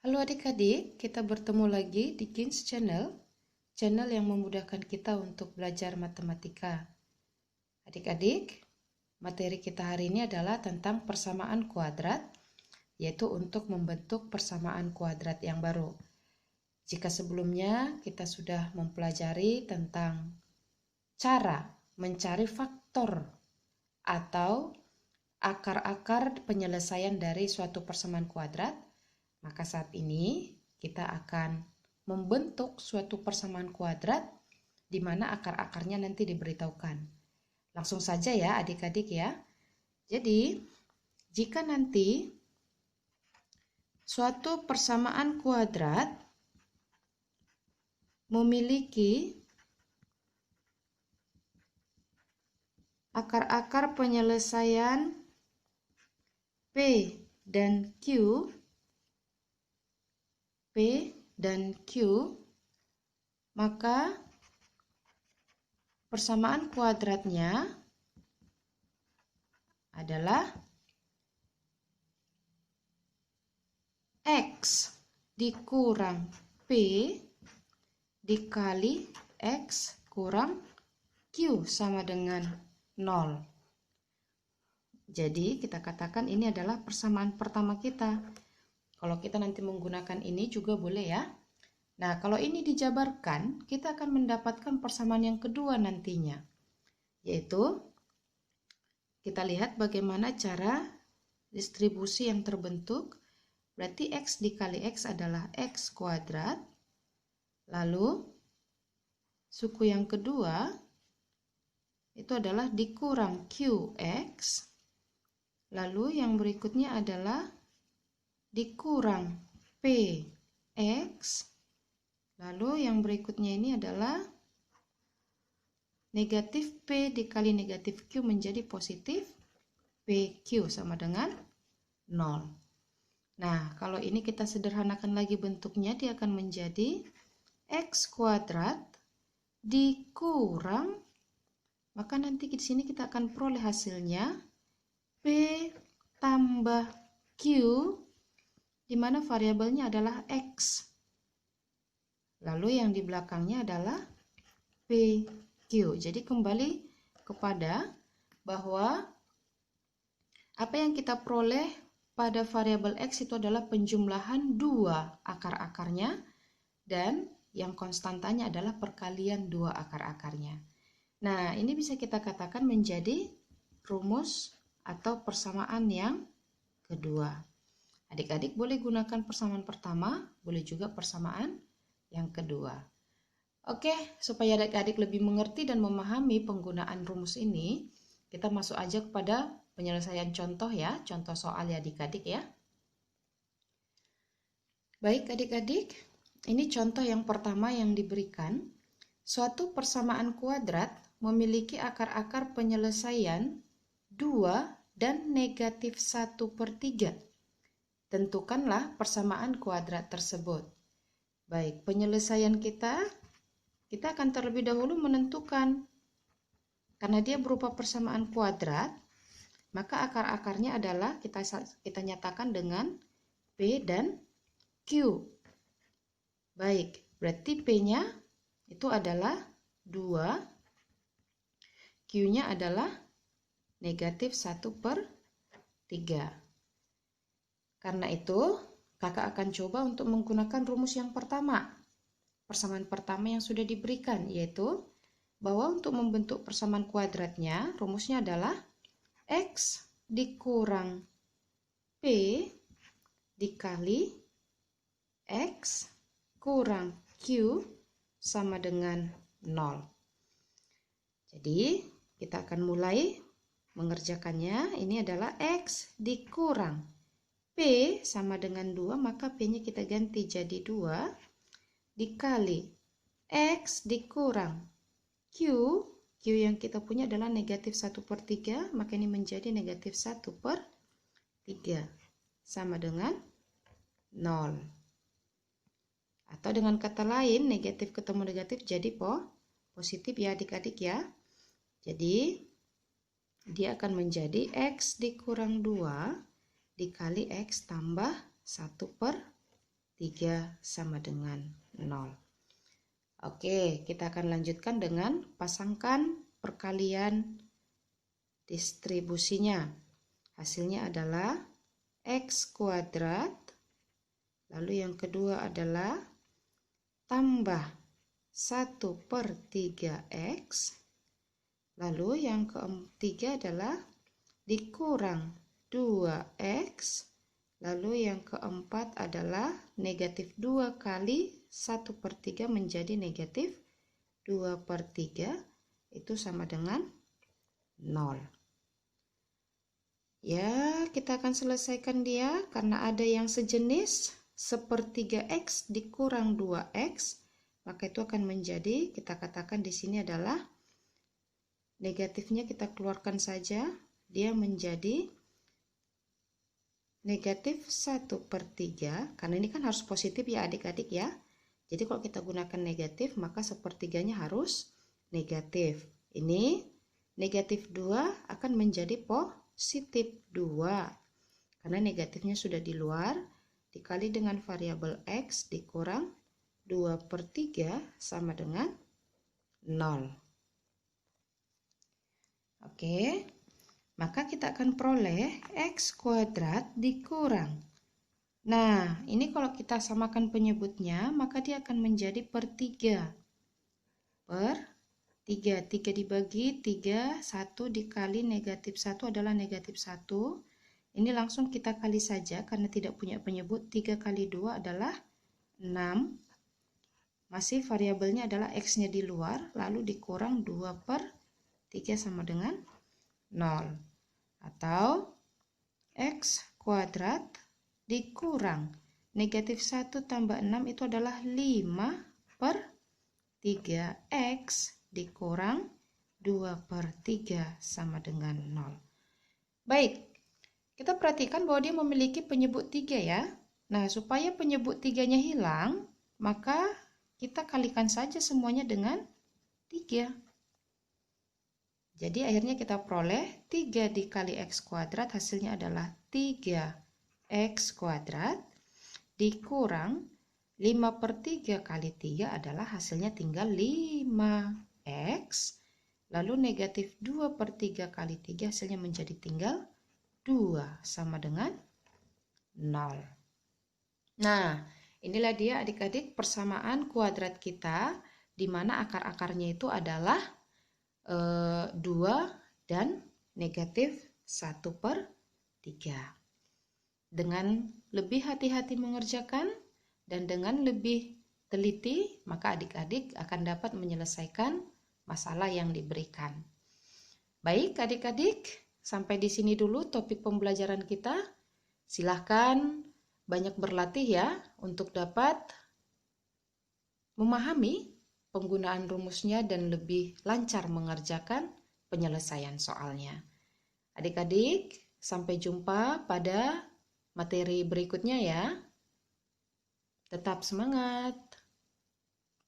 Halo adik-adik, kita bertemu lagi di Kins Channel, channel yang memudahkan kita untuk belajar matematika. Adik-adik, materi kita hari ini adalah tentang persamaan kuadrat, yaitu untuk membentuk persamaan kuadrat yang baru. Jika sebelumnya kita sudah mempelajari tentang cara mencari faktor atau akar-akar penyelesaian dari suatu persamaan kuadrat, maka saat ini kita akan membentuk suatu persamaan kuadrat di mana akar-akarnya nanti diberitahukan. Langsung saja ya adik-adik ya. Jadi, jika nanti suatu persamaan kuadrat memiliki akar-akar penyelesaian P dan Q, maka persamaan kuadratnya adalah X dikurang P dikali X kurang Q sama dengan 0. Jadi kita katakan ini adalah persamaan pertama kita. Kalau kita nanti menggunakan ini juga boleh ya. Nah, kalau ini dijabarkan, kita akan mendapatkan persamaan yang kedua nantinya. Yaitu, kita lihat bagaimana cara distribusi yang terbentuk. Berarti X dikali X adalah X kuadrat. Lalu, suku yang kedua, itu adalah dikurang QX. Lalu yang berikutnya adalah dikurang PX. Lalu yang berikutnya ini adalah negatif P dikali negatif Q menjadi positif PQ sama dengan 0. Nah, kalau ini kita sederhanakan lagi bentuknya, dia akan menjadi X kuadrat dikurang, maka nanti di sini kita akan peroleh hasilnya P tambah Q, di mana variabelnya adalah X. Lalu yang di belakangnya adalah PQ. Jadi kembali kepada bahwa apa yang kita peroleh pada variabel X itu adalah penjumlahan dua akar-akarnya dan yang konstantanya adalah perkalian dua akar-akarnya. Nah, ini bisa kita katakan menjadi rumus atau persamaan yang kedua. Adik-adik boleh gunakan persamaan pertama, boleh juga persamaan yang kedua. Oke, supaya adik-adik lebih mengerti dan memahami penggunaan rumus ini, kita masuk aja kepada penyelesaian contoh ya, contoh soal ya adik-adik ya. Baik adik-adik, ini contoh yang pertama yang diberikan. Suatu persamaan kuadrat memiliki akar-akar penyelesaian 2 dan negatif 1/3. Tentukanlah persamaan kuadrat tersebut. Baik, penyelesaian kita akan terlebih dahulu menentukan. Karena dia berupa persamaan kuadrat, maka akar-akarnya adalah kita nyatakan dengan P dan Q. Baik, berarti P-nya itu adalah 2, Q-nya adalah negatif 1/3. Karena itu, kakak akan coba untuk menggunakan rumus yang pertama. Persamaan pertama yang sudah diberikan, yaitu bahwa untuk membentuk persamaan kuadratnya, rumusnya adalah X dikurang P dikali X kurang Q sama dengan 0. Jadi, kita akan mulai mengerjakannya. Ini adalah X dikurang P sama dengan 2, maka P-nya kita ganti jadi 2 dikali X dikurang Q yang kita punya adalah negatif 1/3, maka ini menjadi negatif 1/3 sama dengan 0. Atau dengan kata lain, negatif ketemu negatif jadi positif ya adik-adik ya. Jadi, dia akan menjadi X dikurang 2 dikali X tambah 1/3. 3 sama dengan 0. Oke, kita akan lanjutkan dengan pasangkan perkalian distribusinya. Hasilnya adalah X kuadrat, lalu yang kedua adalah tambah 1/3X, lalu yang ketiga adalah dikurang 2X, lalu yang keempat adalah negatif 2 kali 1/3 menjadi negatif 2/3, itu sama dengan 0. Ya, kita akan selesaikan dia karena ada yang sejenis 1/3X dikurang 2X, maka itu akan menjadi, kita katakan di sini adalah negatifnya kita keluarkan saja, dia menjadi negatif 1/3, karena ini kan harus positif ya adik-adik ya. Jadi kalau kita gunakan negatif, maka 1/3-nya harus negatif. Ini negatif 2 akan menjadi positif 2. Karena negatifnya sudah di luar, dikali dengan variabel X dikurang 2/3 sama dengan 0. Oke. Maka kita akan peroleh X kuadrat dikurang. Nah, ini kalau kita samakan penyebutnya, maka dia akan menjadi per 3. Per 3. 3 dibagi 3, 1 dikali negatif 1 adalah negatif 1. Ini langsung kita kali saja karena tidak punya penyebut. 3 kali 2 adalah 6. Masih variabelnya adalah X-nya di luar, lalu dikurang 2/3 sama dengan 0, atau X kuadrat dikurang negatif 1 tambah 6 itu adalah 5/3X dikurang 2/3 sama dengan 0. Baik, kita perhatikan bahwa dia memiliki penyebut 3 ya. Nah, supaya penyebut 3-nya hilang, maka kita kalikan saja semuanya dengan 3. Jadi akhirnya kita peroleh 3 dikali X kuadrat, hasilnya adalah 3X kuadrat dikurang 5/3 kali 3 adalah hasilnya tinggal 5X, lalu negatif 2/3 kali 3 hasilnya menjadi tinggal 2 sama dengan 0. Nah, inilah dia adik-adik persamaan kuadrat kita, di mana akar-akarnya itu adalah 2 dan negatif 1/3. Dengan lebih hati-hati mengerjakan dan dengan lebih teliti, maka adik-adik akan dapat menyelesaikan masalah yang diberikan. Baik adik-adik, sampai di sini dulu topik pembelajaran kita. Silahkan banyak berlatih ya untuk dapat memahami penggunaan rumusnya dan lebih lancar mengerjakan penyelesaian soalnya. Adik-adik, sampai jumpa pada materi berikutnya ya. Tetap semangat!